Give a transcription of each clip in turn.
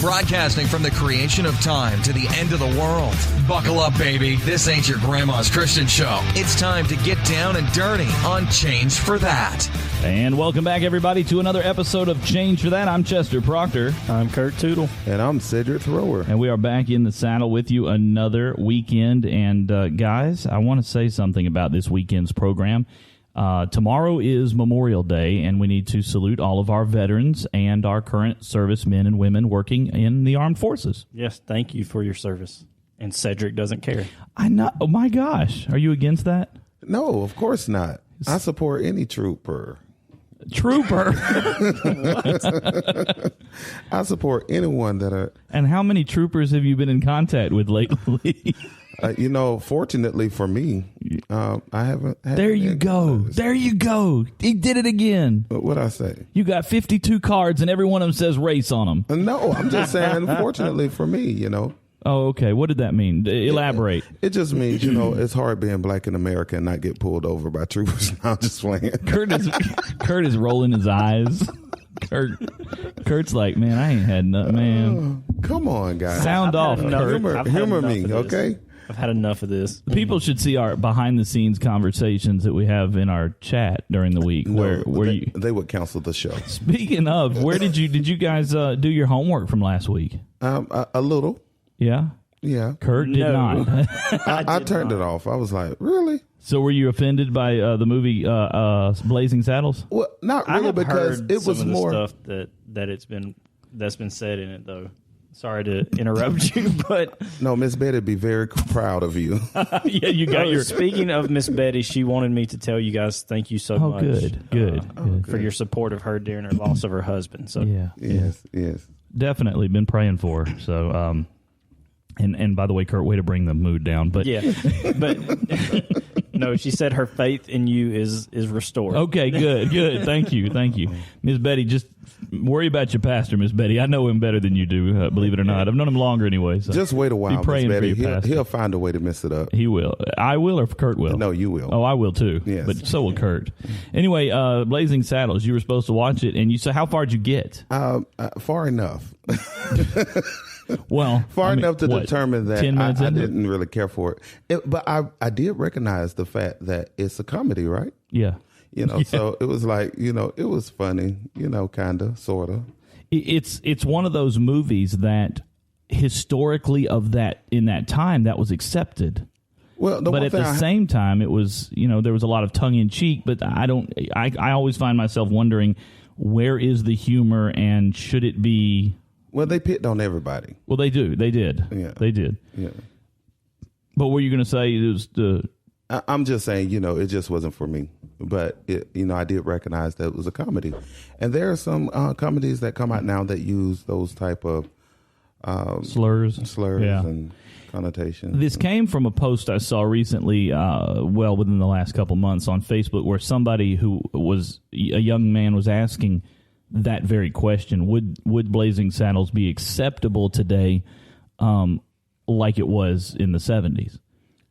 Broadcasting from the creation of time to the end of the world. Buckle up, baby. This ain't your grandma's Christian show. It's time to get down and dirty on Change for That. And welcome back, everybody, to another episode of Change for That. I'm Chester Proctor. I'm Kurt Tootle. And I'm Cedric Thrower. And we are back in the saddle with you another weekend. And, guys, I want to say something about this weekend's program. Tomorrow is Memorial Day, and we need to salute all of our veterans and our current servicemen and women working in the armed forces. Yes, thank you for your service. And Cedric doesn't care. I know. Oh, my gosh. Are you against that? No, of course not. I support any trooper. Trooper? I support anyone that are... And how many troopers have you been in contact with lately? Fortunately for me, I haven't had... There you go. There you go. He did it again. What'd I say? You got 52 cards, and every one of them says race on them. No, I'm just saying, fortunately for me, Oh, okay. What did that mean? Elaborate. It just means, it's hard being black in America and not get pulled over by troopers. No, I'm just playing. Kurt is rolling his eyes. Kurt's like, man, I ain't had nothing, man. Come on, guys. Sound off, Kurt. Humor me, okay? I've had enough of this. People should see our behind-the-scenes conversations that we have in our chat during the week. They would cancel the show. Speaking of, where did you guys do your homework from last week? A little. Yeah? Yeah. Kurt did not. I turned it off. I was like, really? So were you offended by the movie Blazing Saddles? Well, not really, because it was some of more the stuff that's been said in it, though. Sorry to interrupt you, but no, Miss Betty would be very proud of you. Yeah, you got your. Speaking of Miss Betty, she wanted me to tell you guys thank you so much. Good. For your support of her during her loss of her husband. So yes, definitely been praying for her. So and by the way, Kurt, way to bring the mood down. But but no, she said her faith in you is restored. Okay, good. Thank you, Miss Betty. Just worry about your pastor, Miss Betty. I know him better than you do. Believe it or not, I've known him longer anyway. So just wait a while, be praying Miss Betty. For your pastor. He'll find a way to mess it up. He will. I will, or Kurt will. No, you will. Oh, I will too. Yes, but so will Kurt. Anyway, Blazing Saddles. You were supposed to watch it, and you said, how far did you get? Far enough. Well, far enough to determine that 10 minutes I didn't really care for it. But I did recognize the fact that it's a comedy, right? Yeah. So it was like, it was funny, kind of, sort of. It's one of those movies that historically in that time that was accepted. Well, but at the same time, it was, there was a lot of tongue in cheek, but I always find myself wondering, where is the humor and should it be? Well, they picked on everybody. Well, they did. Yeah. They did. Yeah. But what were you going to say? It was I'm just saying, it just wasn't for me. But, I did recognize that it was a comedy. And there are some comedies that come out now that use those type of slurs and connotations. This came from a post I saw recently, within the last couple months on Facebook, where somebody who was a young man was asking that very question: Would Blazing Saddles be acceptable today, like it was in the 70s?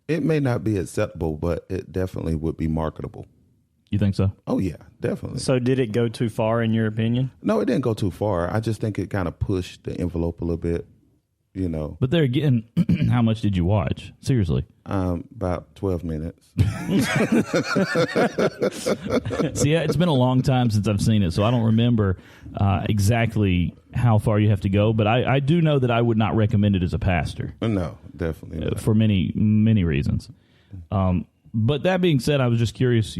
It may not be acceptable, but it definitely would be marketable. You think so? Oh, yeah, definitely. So did it go too far in your opinion? No, it didn't go too far. I just think it kind of pushed the envelope a little bit, But there again, how much did you watch? Seriously? About 12 minutes. See, it's been a long time since I've seen it, so I don't remember exactly how far you have to go. But I do know that I would not recommend it as a pastor. No, definitely not. For many, many reasons. But that being said, I was just curious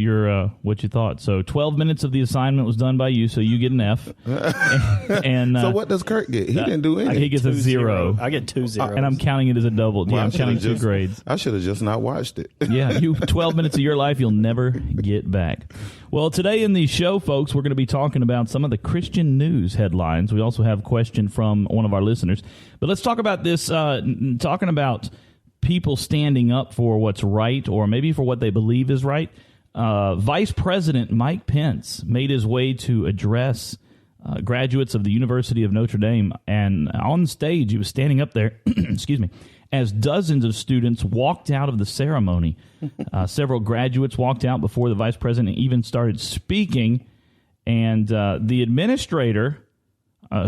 what you thought. So 12 minutes of the assignment was done by you, so you get an F. and so what does Kurt get? He didn't do anything. He gets a 0. I get 2 zeros. And I'm counting it as a double. Well, I'm counting 2 grades. I should have just not watched it. Yeah, 12 minutes of your life you'll never get back. Well, today in the show, folks, we're going to be talking about some of the Christian news headlines. We also have a question from one of our listeners. But let's talk about this, talking about people standing up for what's right, or maybe for what they believe is right. Vice President Mike Pence made his way to address graduates of the University of Notre Dame, and on stage he was standing up there, excuse me, as dozens of students walked out of the ceremony. Several graduates walked out before the vice president even started speaking, and the administrator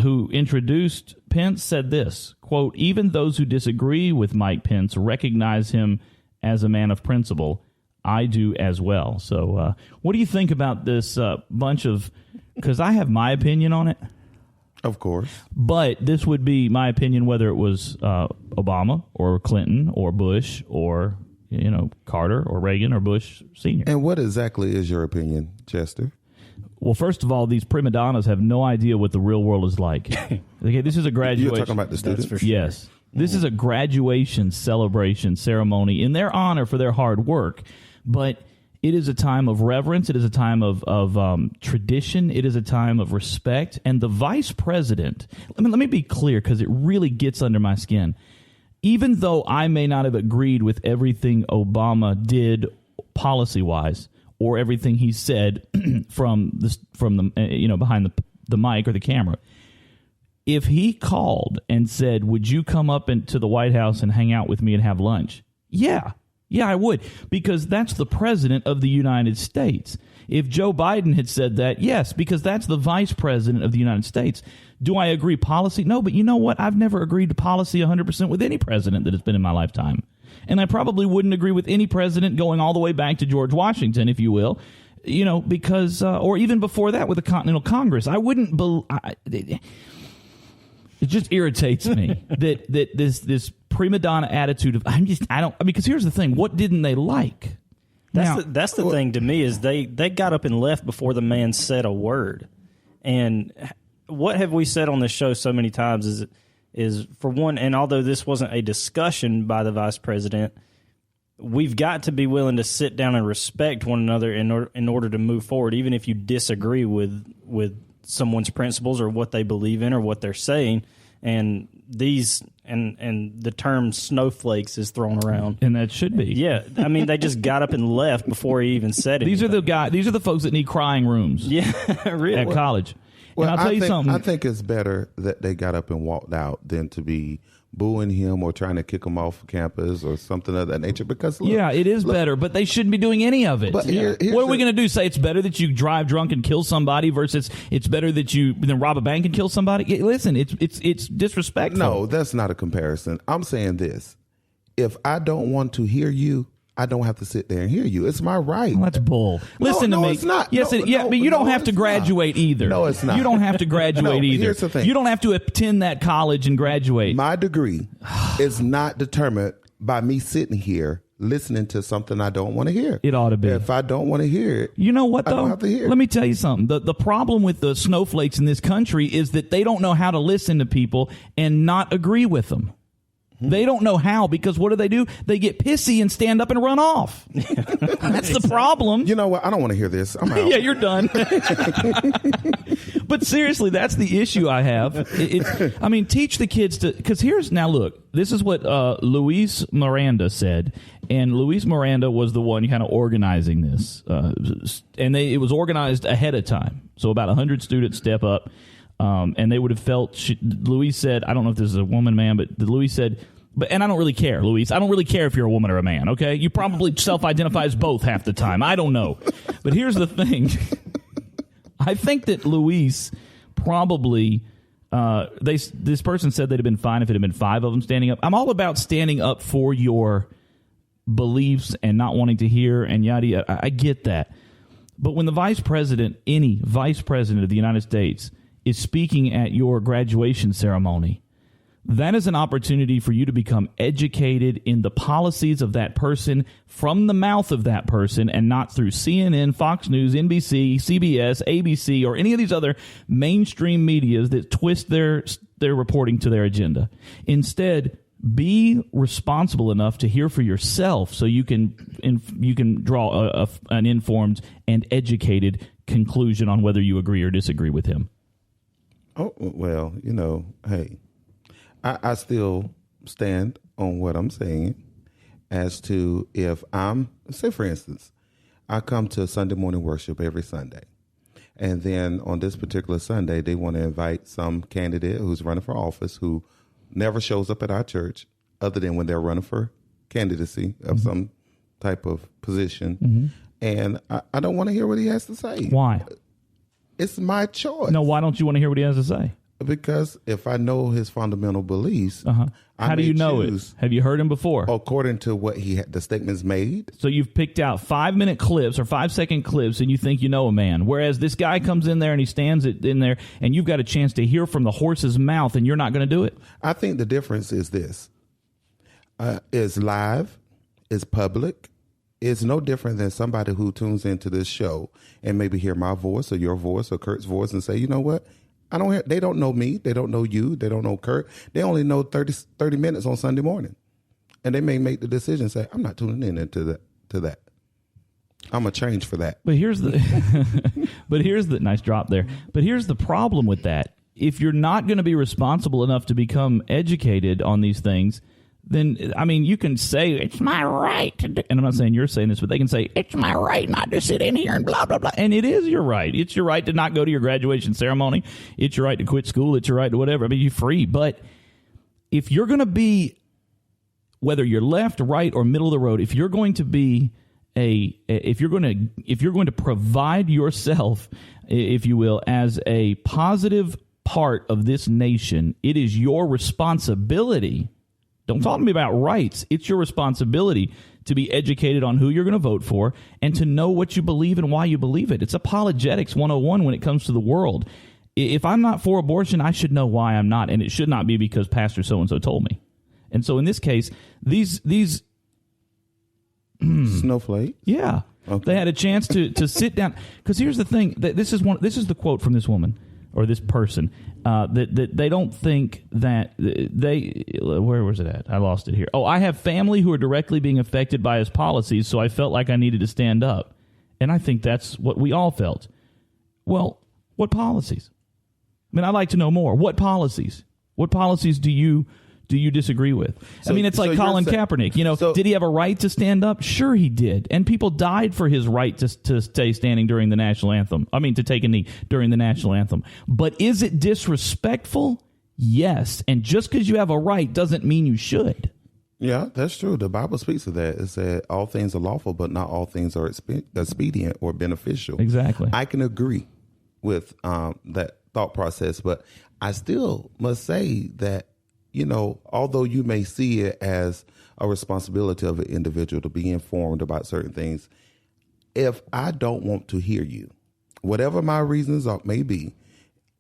who introduced Pence, said this, quote, "Even those who disagree with Mike Pence recognize him as a man of principle. I do as well." So what do you think about this bunch of, because I have my opinion on it. Of course. But this would be my opinion whether it was Obama or Clinton or Bush or, Carter or Reagan or Bush Sr. And what exactly is your opinion, Chester? Well, first of all, these prima donnas have no idea what the real world is like. Okay, this is a graduation. You're talking about the students? For sure. Yes. This is a graduation celebration ceremony in their honor for their hard work. But it is a time of reverence. It is a time of tradition. It is a time of respect. And the vice president, let me be clear because it really gets under my skin. Even though I may not have agreed with everything Obama did policy-wise or everything he said from the behind the mic or the camera, if he called and said, "Would you come up into the White House and hang out with me and have lunch?" Yeah, I would, because that's the president of the United States. If Joe Biden had said that, yes, because that's the vice president of the United States. Do I agree policy? No, but you know what? I've never agreed to policy 100% with any president that has been in my lifetime. And I probably wouldn't agree with any president going all the way back to George Washington, if you will, because, or even before that with the Continental Congress. I wouldn't it just irritates me that this prima donna attitude of because here's the thing, what didn't they like? That's the thing to me is they got up and left before the man said a word. And what have we said on this show so many times is for one, and although this wasn't a discussion by the vice president, we've got to be willing to sit down and respect one another in order to move forward, even if you disagree with someone's principles or what they believe in or what they're saying. And the term snowflakes is thrown around, and that should be. Yeah, I mean, they just got up and left before he even said it. These are the folks that need crying rooms. Yeah, really. At college. Well, and I'll tell you something. I think it's better that they got up and walked out than to be booing him or trying to kick him off campus or something of that nature. Because look, it is better, but they shouldn't be doing any of it. But here's what are we going to do? Say it's better that you drive drunk and kill somebody versus it's better that you then rob a bank and kill somebody? Listen, it's disrespectful. No, that's not a comparison. I'm saying this: if I don't want to hear you, I don't have to sit there and hear you. It's my right. Well, that's bull. Listen to me. It's not. Yes, but you don't have to graduate either. No, it's not. You don't have to graduate either. Here's the thing. You don't have to attend that college and graduate. My degree is not determined by me sitting here listening to something I don't want to hear. It ought to be. If I don't want to hear it, you know what, though? I don't have to hear it. Let me tell you something. The problem with the snowflakes in this country is that they don't know how to listen to people and not agree with them. They don't know how, because what do? They get pissy and stand up and run off. That's the problem. You know what? I don't want to hear this. I'm out. Yeah, you're done. But seriously, that's the issue I have. Teach the kids to, because look, this is what Luis Miranda said. And Luis Miranda was the one kind of organizing this. It was organized ahead of time. So about 100 students step up. And they would have felt, Luis said, I don't know if this is a woman, man, but Luis said, and I don't really care, Luis. I don't really care if you're a woman or a man, okay? You probably self-identify as both half the time. I don't know. But here's the thing. I think that Luis probably, this person said they'd have been fine if it had been 5 of them standing up. I'm all about standing up for your beliefs and not wanting to hear and yada yada. I get that. But when the vice president, any vice president of the United States, is speaking at your graduation ceremony, that is an opportunity for you to become educated in the policies of that person from the mouth of that person, and not through CNN, Fox News, NBC, CBS, ABC, or any of these other mainstream medias that twist their reporting to their agenda. Instead, be responsible enough to hear for yourself so you can draw an informed and educated conclusion on whether you agree or disagree with him. Oh, well, hey, I still stand on what I'm saying as to if say for instance, I come to Sunday morning worship every Sunday. And then on this particular Sunday, they want to invite some candidate who's running for office who never shows up at our church other than when they're running for candidacy of some type of position. Mm-hmm. And I don't want to hear what he has to say. Why? It's my choice. No, why don't you want to hear what he has to say? Because if I know his fundamental beliefs, how do you know it? Have you heard him before? According to what the statements made. So you've picked out 5-minute clips or 5-second clips, and you think you know a man. Whereas this guy comes in there and he stands in there, and you've got a chance to hear from the horse's mouth, and you're not going to do it. I think the difference is this: it's live, it's public. It's no different than somebody who tunes into this show and maybe hear my voice or your voice or Kurt's voice and say, you know what? They don't know me. They don't know you. They don't know Kurt. They only know 30 minutes on Sunday morning. And they may make the decision and say, I'm not tuning in into that. I'm going to change for that. But here's the nice drop there. But here's the problem with that. If you're not going to be responsible enough to become educated on these things, then, I mean, you can say, it's my right to do, and I'm not saying you're saying this, but they can say, it's my right not to sit in here and blah, blah, blah. And it is your right. It's your right to not go to your graduation ceremony. It's your right to quit school. It's your right to whatever. I mean, you're free. But if you're going to be, whether you're left, right, or middle of the road, if you're going to be if you're going to provide yourself, if you will, as a positive part of this nation, it is your responsibility. Don't talk to me about rights. It's your responsibility to be educated on who you're going to vote for and to know what you believe and why you believe it. It's apologetics 101 when it comes to the world. If I'm not for abortion, I should know why I'm not, and it should not be because Pastor so-and-so told me. And so in this case, these snowflakes. Yeah. Okay. They had a chance to sit down. Because here's the thing. This is the quote from this woman or this person. That they don't think that where was it at? I lost it here. Oh, I have family who are directly being affected by his policies, so I felt like I needed to stand up. And I think that's what we all felt. Well, what policies? I mean, I'd like to know more. What policies? What policies do you disagree with? So, I mean, it's like Colin Kaepernick. You know, did he have a right to stand up? Sure he did. And people died for his right to stay standing during the national anthem. I mean, to take a knee during the national anthem. But is it disrespectful? Yes. And just because you have a right doesn't mean you should. Yeah, that's true. The Bible speaks of that. It said all things are lawful, but not all things are expedient or beneficial. Exactly. I can agree with that thought process, but I still must say that, you know, although you may see it as a responsibility of an individual to be informed about certain things, if I don't want to hear you, whatever my reasons may be,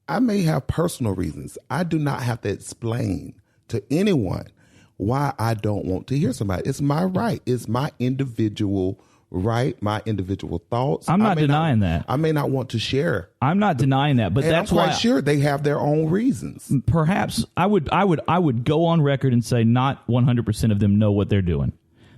I may have personal reasons. I do not have to explain to anyone why I don't want to hear somebody. It's my right. It's my individual right, my individual thoughts. I'm not denying that. I may not want to share. I'm not denying that, but that's I'm why quite sure they have their own reasons. Perhaps I would go on record and say not 100% of them know what they're doing.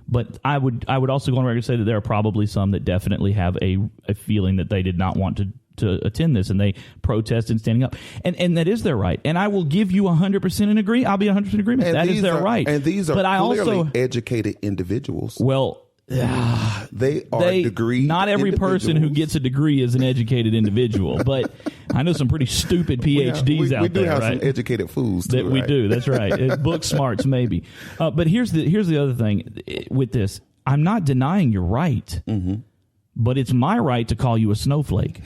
But I would also go on record and say that there are probably some that definitely have a feeling that they did not want to attend this, and they protested standing up. And that is their right. And I will give you 100% in agree. I'll be 100% in agreement. That is their right. And these are clearly educated individuals. Well, they are degree. Not every person who gets a degree is an educated individual, but I know some pretty stupid PhDs out there. We do have right? some educated fools too, we do. That's right. Book smarts maybe. But here's the other thing with this. I'm not denying your right, but it's my right to call you a snowflake.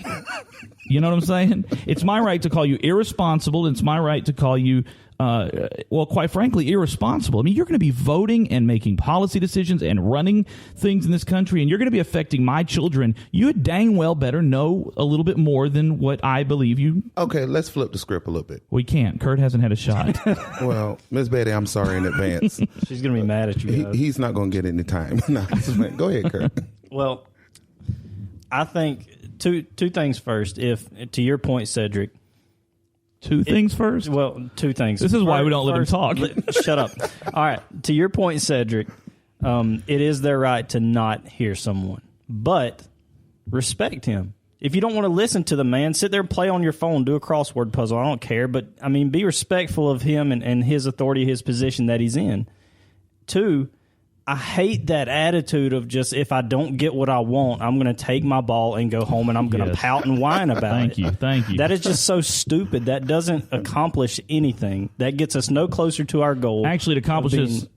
You know what I'm saying? It's my right to call you irresponsible. It's my right to call you, well, quite frankly, irresponsible. I mean, you're going to be voting and making policy decisions and running things in this country, and you're going to be affecting my children. You had dang well better know a little bit more than what I believe you. Okay, let's flip the script a little bit. We can't. Kurt hasn't had a shot. Well, Miss Betty, I'm sorry in advance. She's going to be mad at you guys. He's not going to get any time. No, go ahead, Kurt. Well, I think two things first. If to your point, Cedric. Two things first? Well, two things. This is why we don't let him talk. Shut up. All right. To your point, Cedric, it is their right to not hear someone, but respect him. If you don't want to listen to the man, sit there and play on your phone, do a crossword puzzle. I don't care, but I mean, be respectful of him and his authority, his position that he's in. Two, I hate that attitude of just, if I don't get what I want, I'm going to take my ball and go home and I'm going to pout and whine about it. Thank you. That is just so stupid. That doesn't accomplish anything. That gets us no closer to our goal. Actually, it accomplishes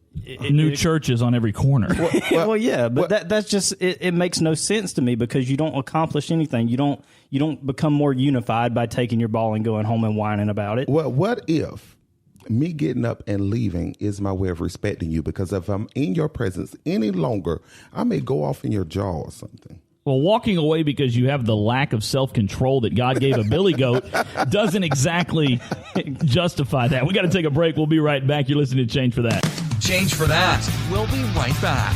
new churches on every corner. Well, yeah, but that's just it makes no sense to me because you don't accomplish anything. You don't become more unified by taking your ball and going home and whining about it. Well, what if me getting up and leaving is my way of respecting you? Because if I'm in your presence any longer, I may go off in your jaw or something. Well, walking away because you have the lack of self-control that God gave a billy goat doesn't exactly justify that. We got to take a break. We'll be right back. You're listening to Change for That. Change for That. We'll be right back.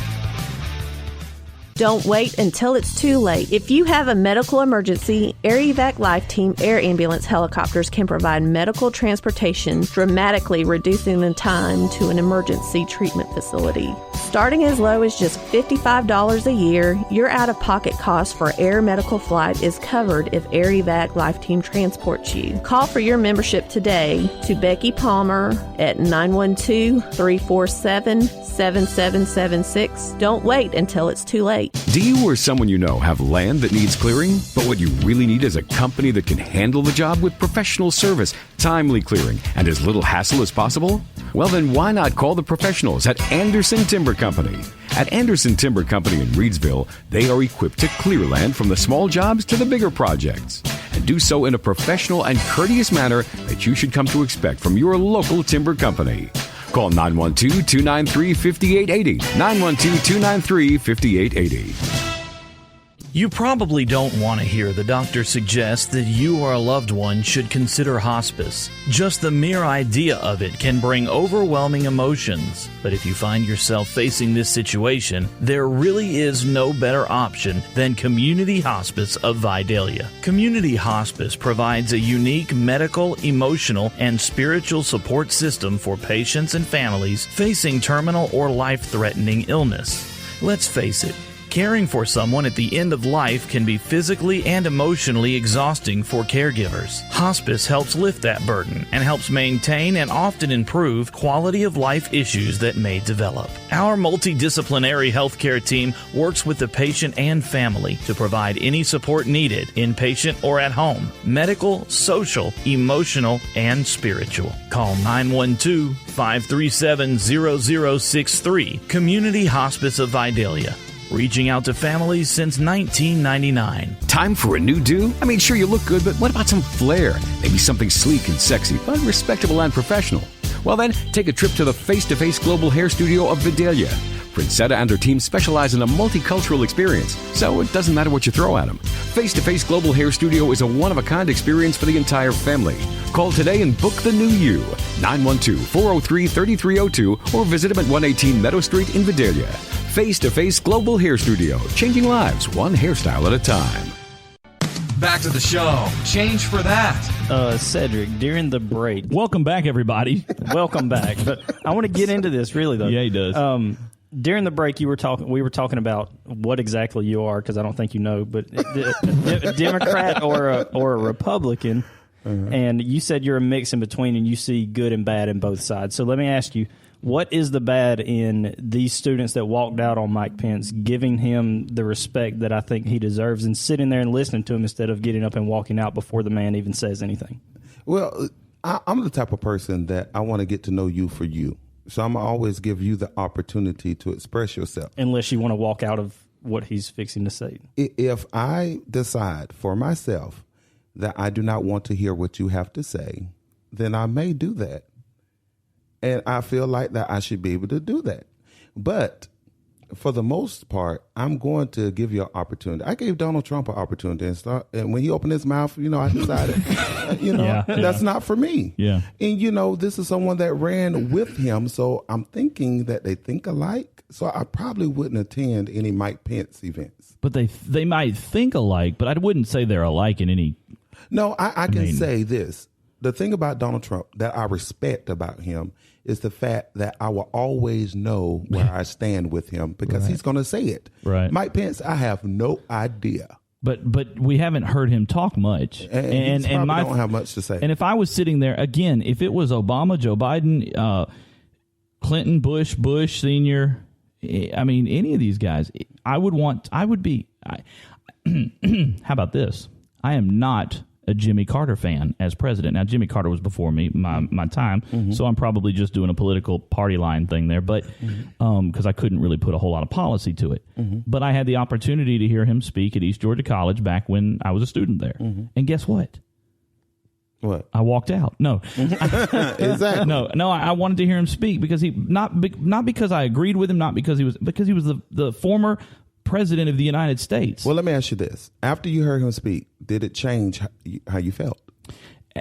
Don't wait until it's too late. If you have a medical emergency, Air Evac Life Team Air Ambulance helicopters can provide medical transportation, dramatically reducing the time to an emergency treatment facility. Starting as low as just $55 a year, your out-of-pocket cost for air medical flight is covered if Air Evac Life Team transports you. Call for your membership today to Becky Palmer at 912-347-7776. Don't wait until it's too late. Do you or someone you know have land that needs clearing, but what you really need is a company that can handle the job with professional service, timely clearing, and as little hassle as possible? Well, then why not call the professionals at Anderson Timber Company? At Anderson Timber Company in Reedsville, they are equipped to clear land from the small jobs to the bigger projects, and do so in a professional and courteous manner that you should come to expect from your local timber company. Call 912-293-5880, 912-293-5880. You probably don't want to hear the doctor suggest that you or a loved one should consider hospice. Just the mere idea of it can bring overwhelming emotions. But if you find yourself facing this situation, there really is no better option than Community Hospice of Vidalia. Community Hospice provides a unique medical, emotional, and spiritual support system for patients and families facing terminal or life-threatening illness. Let's face it, caring for someone at the end of life can be physically and emotionally exhausting for caregivers. Hospice helps lift that burden and helps maintain and often improve quality of life issues that may develop. Our multidisciplinary healthcare team works with the patient and family to provide any support needed, inpatient or at home, medical, social, emotional, and spiritual. Call 912-537-0063, Community Hospice of Vidalia. Reaching out to families since 1999. Time for a new do? I mean, sure, you look good, but what about some flair? Maybe something sleek and sexy, but respectable and professional. Well then, take a trip to the Face-to-Face Global Hair Studio of Vidalia. Princetta and her team specialize in a multicultural experience, so it doesn't matter what you throw at them. Face-to-Face Global Hair Studio is a one-of-a-kind experience for the entire family. Call today and book the new you. 912-403-3302 or visit them at 118 Meadow Street in Vidalia. Face-to-Face Global Hair Studio, changing lives one hairstyle at a time. Back to the show. Change for That. Cedric, during the break. Welcome back, everybody. Welcome back. But I want to get into this, really, though. Yeah, he does. During the break, we were talking about what exactly you are, because I don't think you know, but a Democrat or a Republican, and you said you're a mix in between, and you see good and bad in both sides. So let me ask you, what is the bad in these students that walked out on Mike Pence, giving him the respect that I think he deserves, and sitting there and listening to him instead of getting up and walking out before the man even says anything? Well, I'm the type of person that I want to get to know you for you. So I'm always give you the opportunity to express yourself. Unless you want to walk out of what he's fixing to say. If I decide for myself that I do not want to hear what you have to say, then I may do that. And I feel like that I should be able to do that. But for the most part, I'm going to give you an opportunity. I gave Donald Trump an opportunity and when he opened his mouth, I decided, that's not for me. Yeah. And, this is someone that ran with him. So I'm thinking that they think alike. So I probably wouldn't attend any Mike Pence events. But they might think alike, but I wouldn't say they're alike in any. No, I can say this. The thing about Donald Trump that I respect about him is the fact that I will always know where I stand with him because he's going to say it. Right. Mike Pence, I have no idea. But we haven't heard him talk much. And don't have much to say. And if I was sitting there, again, if it was Obama, Joe Biden, Clinton, Bush Senior, I mean, any of these guys, how about this? I am not a Jimmy Carter fan as president. Now, Jimmy Carter was before me, my time, so I'm probably just doing a political party line thing there, but because I couldn't really put a whole lot of policy to it. But I had the opportunity to hear him speak at East Georgia College back when I was a student there. And guess what? What? I walked out. No. Exactly. No. I wanted to hear him speak because he not because I agreed with him, not because he was the former president of the United States. Well, let me ask you this: after you heard him speak, did it change how you felt?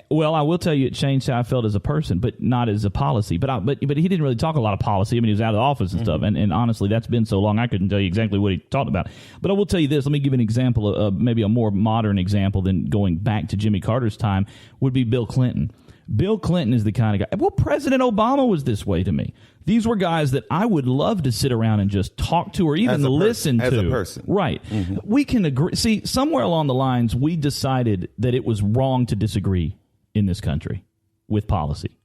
Well, I will tell you, it changed how I felt as a person, but not as a policy. But he didn't really talk a lot of policy. I mean, he was out of the office and stuff. And honestly, that's been so long, I couldn't tell you exactly what he talked about. But I will tell you this. Let me give you an example of maybe a more modern example than going back to Jimmy Carter's time would be Bill Clinton. Bill Clinton is the kind of guy. Well, President Obama was this way to me. These were guys that I would love to sit around and just talk to or even listen to. As a person. Right. We can agree. See, somewhere along the lines, we decided that it was wrong to disagree in this country with policy.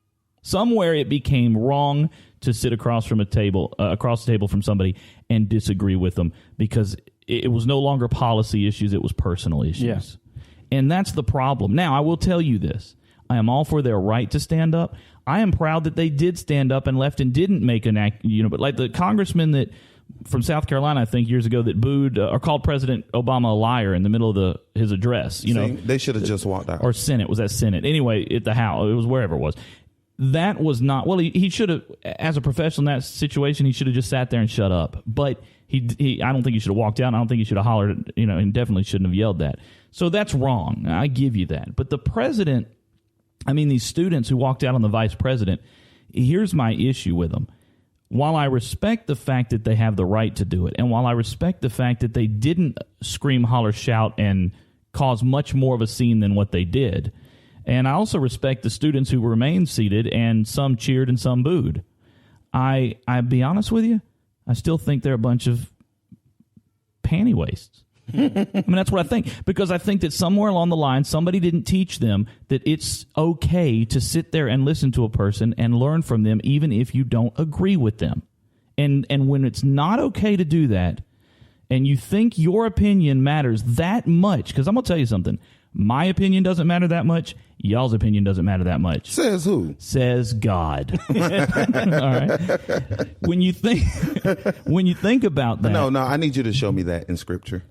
Somewhere it became wrong to sit across the table from somebody and disagree with them because it was no longer policy issues, it was personal issues. Yeah. And that's the problem. Now, I will tell you this. I am all for their right to stand up. I am proud that they did stand up and left and didn't make an act, but like the congressman that from South Carolina, I think years ago, that booed or called President Obama a liar in the middle of his address. They should have just walked out. Or Senate. Was that Senate? Anyway, at the House. It was wherever it was. That was not, well, he should have, as a professional in that situation, he should have just sat there and shut up. But I don't think he should have walked out. I don't think he should have hollered, and definitely shouldn't have yelled that. So that's wrong. I give you that. But the president, these students who walked out on the vice president, here's my issue with them. While I respect the fact that they have the right to do it, and while I respect the fact that they didn't scream, holler, shout, and cause much more of a scene than what they did, and I also respect the students who remained seated, and some cheered and some booed, I be honest with you, I still think they're a bunch of panty wastes. That's what I think, because I think that somewhere along the line, somebody didn't teach them that it's okay to sit there and listen to a person and learn from them, even if you don't agree with them. And when it's not okay to do that, and you think your opinion matters that much, because I'm going to tell you something, my opinion doesn't matter that much, y'all's opinion doesn't matter that much. Says who? Says God. All right. When you think about that. No, I need you to show me that in Scripture.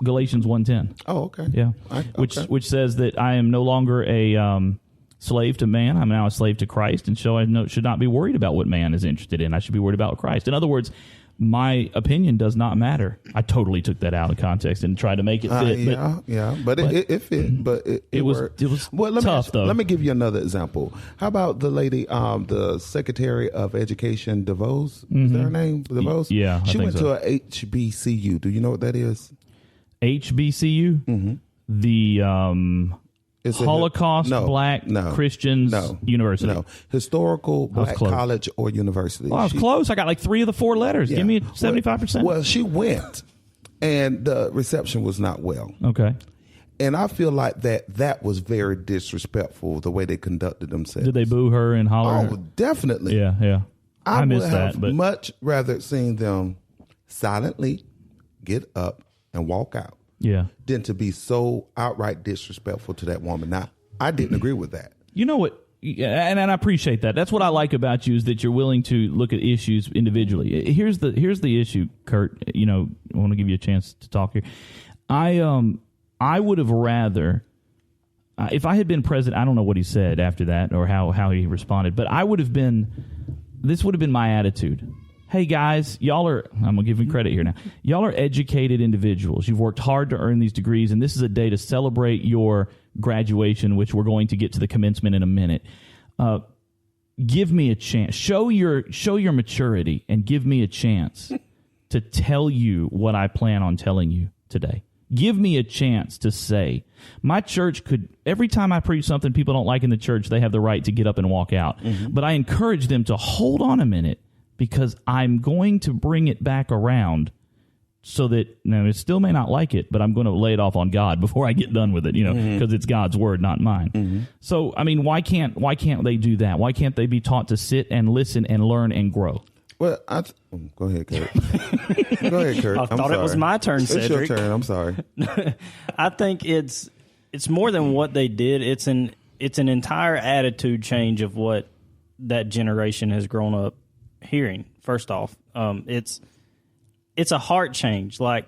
Galatians 1:10. Oh, okay. Yeah. Okay. Which says that I am no longer a slave to man. I'm now a slave to Christ, and so I should not be worried about what man is interested in. I should be worried about Christ. In other words, my opinion does not matter. I totally took that out of context and tried to make it fit. But it fit. But it was worked. Well, tough, though. Let me give you another example. How about the lady, the Secretary of Education, DeVos? Is that her name? DeVos? Yeah, she went so. to a HBCU. Do you know what that is? HBCU? Mm-hmm. The Holocaust Black Christians University. No, historical Black college or university. Well, I was close. I got like 3 of the 4 letters. Yeah. Give me 75%. Well, she went, and the reception was not well. Okay. And I feel like that was very disrespectful, the way they conducted themselves. Did they boo her and holler? Oh, definitely. Yeah. I missed that. But much rather seen them silently get up and walk out. Yeah. Than to be so outright disrespectful to that woman. Now, I didn't agree with that. You know what? And I appreciate that. That's what I like about you, is that you're willing to look at issues individually. Here's the issue, Kurt. I want to give you a chance to talk here. I would have rather, if I had been president, I don't know what he said after that or how he responded, but this would have been my attitude. Hey, guys, I'm going to give you credit here now. Y'all are educated individuals. You've worked hard to earn these degrees, and this is a day to celebrate your graduation, which we're going to get to the commencement in a minute. Give me a chance. Show your maturity and give me a chance to tell you what I plan on telling you today. Give me a chance to say. My church could, every time I preach something people don't like in the church, they have the right to get up and walk out. Mm-hmm. But I encourage them to hold on a minute, because I'm going to bring it back around so that, it still may not like it, but I'm going to lay it off on God before I get done with it, because it's God's word, not mine. Mm-hmm. So, why can't they do that? Why can't they be taught to sit and listen and learn and grow? Well, go ahead, Kurt. Go ahead, Kurt. I thought it was my turn, Cedric. It's your turn. I'm sorry. I think it's it's more than what they did. It's an entire attitude change of what that generation has grown up hearing. First off, it's a heart change. Like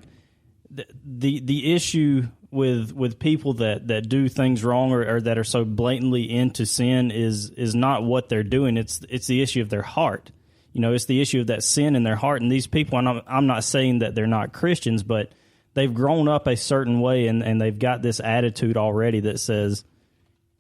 the issue with people that do things wrong or that are so blatantly into sin is not what they're doing. It's the issue of their heart. It's the issue of that sin in their heart. And these people, I'm not saying that they're not Christians, but they've grown up a certain way, and they've got this attitude already that says,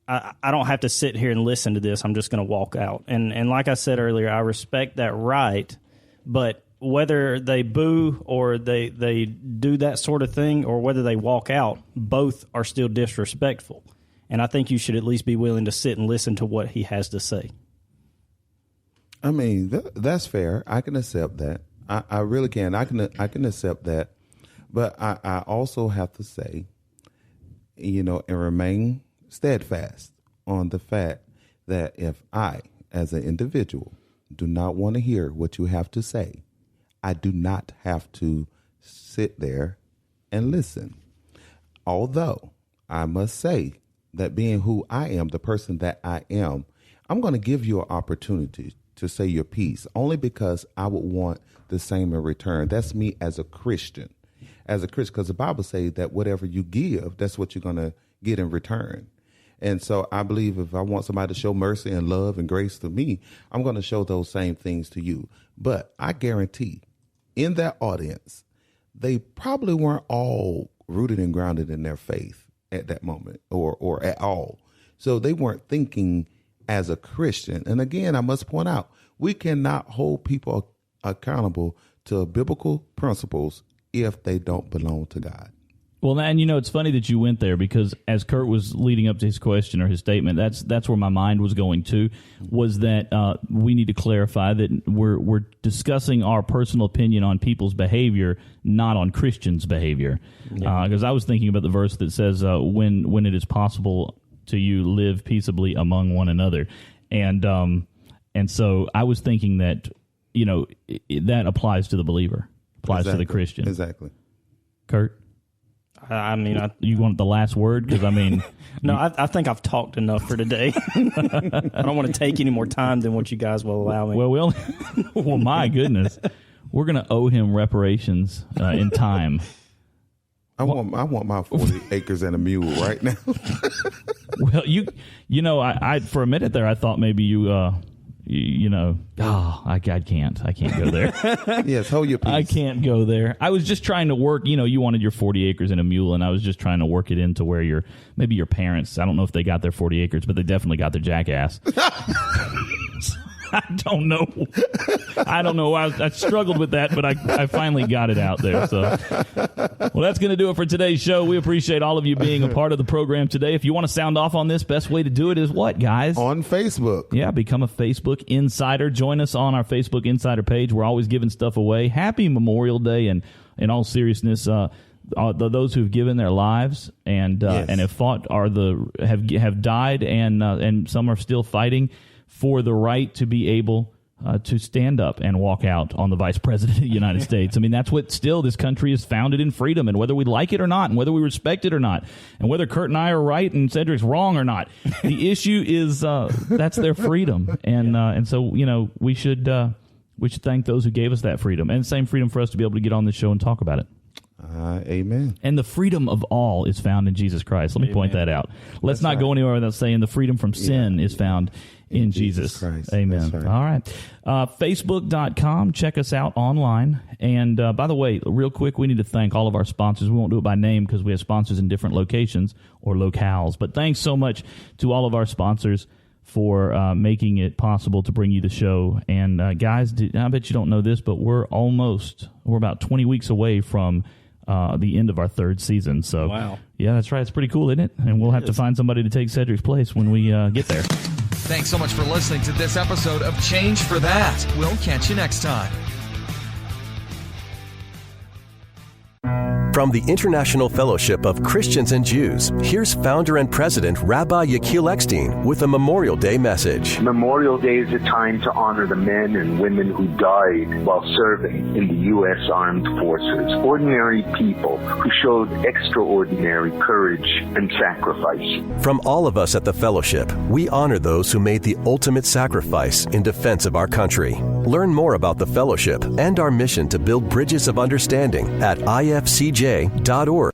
I don't have to sit here and listen to this. I'm just going to walk out. And like I said earlier, I respect that right, but whether they boo or they do that sort of thing or whether they walk out, both are still disrespectful. And I think you should at least be willing to sit and listen to what he has to say. I mean, that's fair. I can accept that. I really can. I can accept that. But I also have to say, and remain steadfast on the fact that if I, as an individual, do not want to hear what you have to say, I do not have to sit there and listen. Although I must say that being who I am, the person that I am, I'm going to give you an opportunity to say your piece only because I would want the same in return. That's me as a Christian. Because the Bible says that whatever you give, that's what you're going to get in return. And so I believe if I want somebody to show mercy and love and grace to me, I'm going to show those same things to you. But I guarantee in that audience, they probably weren't all rooted and grounded in their faith at that moment or at all. So they weren't thinking as a Christian. And again, I must point out, we cannot hold people accountable to biblical principles if they don't belong to God. Well, and it's funny that you went there because as Kurt was leading up to his question or his statement, that's where my mind was going to, was that we need to clarify that we're discussing our personal opinion on people's behavior, not on Christians' behavior. Because I was thinking about the verse that says, when it is possible to you, live peaceably among one another. And so I was thinking that, that applies to the believer, applies to the Christian. Exactly. Kurt? I mean, you want the last word? Because no, I think I've talked enough for today. I don't want to take any more time than what you guys will allow me. Well, well, my goodness, we're going to owe him reparations in time. I want my 40 acres and a mule right now. Well, I for a minute there I thought maybe I can't go there. Yes, hold your peace. I can't go there. I was just trying to work, you wanted your 40 acres and a mule, and I was just trying to work it into where maybe your parents, I don't know if they got their 40 acres, but they definitely got their jackass. I don't know. I struggled with that, but I finally got it out there. So, well, that's going to do it for today's show. We appreciate all of you being a part of the program today. If you want to sound off on this, best way to do it is what, guys? On Facebook. Yeah, become a Facebook Insider. Join us on our Facebook Insider page. We're always giving stuff away. Happy Memorial Day, and in all seriousness, those who've given their lives and have fought have died, and some are still fighting for the right to be able to stand up and walk out on the Vice President of the United States. I mean, that's what still this country is founded in freedom, and whether we like it or not, and whether we respect it or not, and whether Kurt and I are right and Cedric's wrong or not, the issue is that's their freedom, and so we should thank those who gave us that freedom, and same freedom for us to be able to get on this show and talk about it. Amen. And the freedom of all is found in Jesus Christ. Let me point that out. Let's not go anywhere without saying the freedom from sin is found in Jesus Christ. Amen. Right. All right. Facebook.com. Check us out online. And by the way, real quick, we need to thank all of our sponsors. We won't do it by name because we have sponsors in different locations or locales. But thanks so much to all of our sponsors for making it possible to bring you the show. And guys, I bet you don't know this, but we're about 20 weeks away from the end of our third season. So, wow. Yeah, that's right. It's pretty cool, isn't it? And we'll have to find somebody to take Cedric's place when we get there. Thanks so much for listening to this episode of Change for That. We'll catch you next time. From the International Fellowship of Christians and Jews, here's founder and president Rabbi Yechiel Eckstein with a Memorial Day message. Memorial Day is a time to honor the men and women who died while serving in the U.S. Armed Forces. Ordinary people who showed extraordinary courage and sacrifice. From all of us at the Fellowship, we honor those who made the ultimate sacrifice in defense of our country. Learn more about the Fellowship and our mission to build bridges of understanding at ifcj.org.